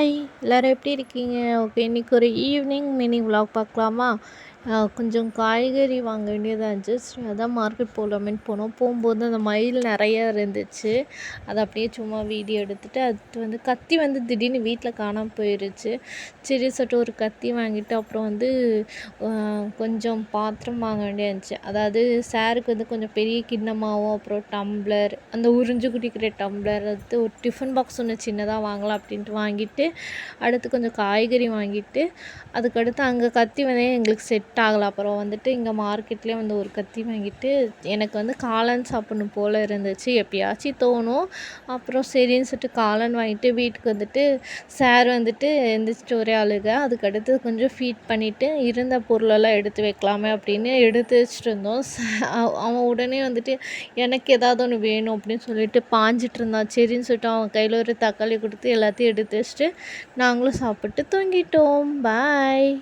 Hi எல்லோரும் எப்படி இருக்கீங்க? ஓகே, இன்றைக்கி ஒரு ஈவினிங் மினி விலாக் பார்க்கலாமா? கொஞ்சம் காய்கறி வாங்க வேண்டியதாக இருந்துச்சு. சரி அதான் மார்க்கெட் போகலாமேன்னு போனோம். போகும்போது அந்த மயில் நிறையா இருந்துச்சு. அதை அப்படியே சும்மா வீடியோ எடுத்துகிட்டு அது கத்தி திடீர்னு வீட்டில் காணாமல் போயிடுச்சு. சரி சொல்லிட்டு ஒரு கத்தி வாங்கிட்டு அப்புறம் கொஞ்சம் பாத்திரம் வாங்க வேண்டியா இருந்துச்சு. அதாவது சாருக்கு கொஞ்சம் பெரிய கிண்ணமாகவும் அப்புறம் டம்ளர், அந்த உறிஞ்சு குடிக்கிற டம்ளர், ஒரு டிஃபன் பாக்ஸ் ஒன்று சின்னதாக வாங்கலாம் அப்படின்ட்டு வாங்கிட்டு அடுத்து கொஞ்சம் காய்கறி வாங்கிட்டு அதுக்கடுத்து அங்கே கத்தி எங்களுக்கு செட் ஆகலை. அப்புறம் இங்கே மார்க்கெட்லேயே ஒரு கத்தி வாங்கிட்டு எனக்கு காளான் சாப்பிட்ணும் போல் இருந்துச்சு. எப்பயாச்சும் தோணும். அப்புறம் சரின்னு சொல்லிட்டு காளான் வாங்கிட்டு வீட்டுக்கு சார் எந்திரிச்சிட்டு ஒரே அழுக. அதுக்கடுத்து கொஞ்சம் ஃபீட் பண்ணிவிட்டு இருந்த பொருளெல்லாம் எடுத்து வைக்கலாமே அப்படின்னு எடுத்து வச்சுட்டு இருந்தோம். அவன் உடனே எனக்கு ஏதாவது ஒன்று வேணும் அப்படின்னு சொல்லிட்டு பாஞ்சிட்டு இருந்தான். சரின்னு சொல்லிட்டு அவன் கையில் ஒரு தக்காளி கொடுத்து எல்லாத்தையும் எடுத்து வச்சுட்டு நாங்களும் சாப்பிட்டு தூங்கிட்டோம். பாய்.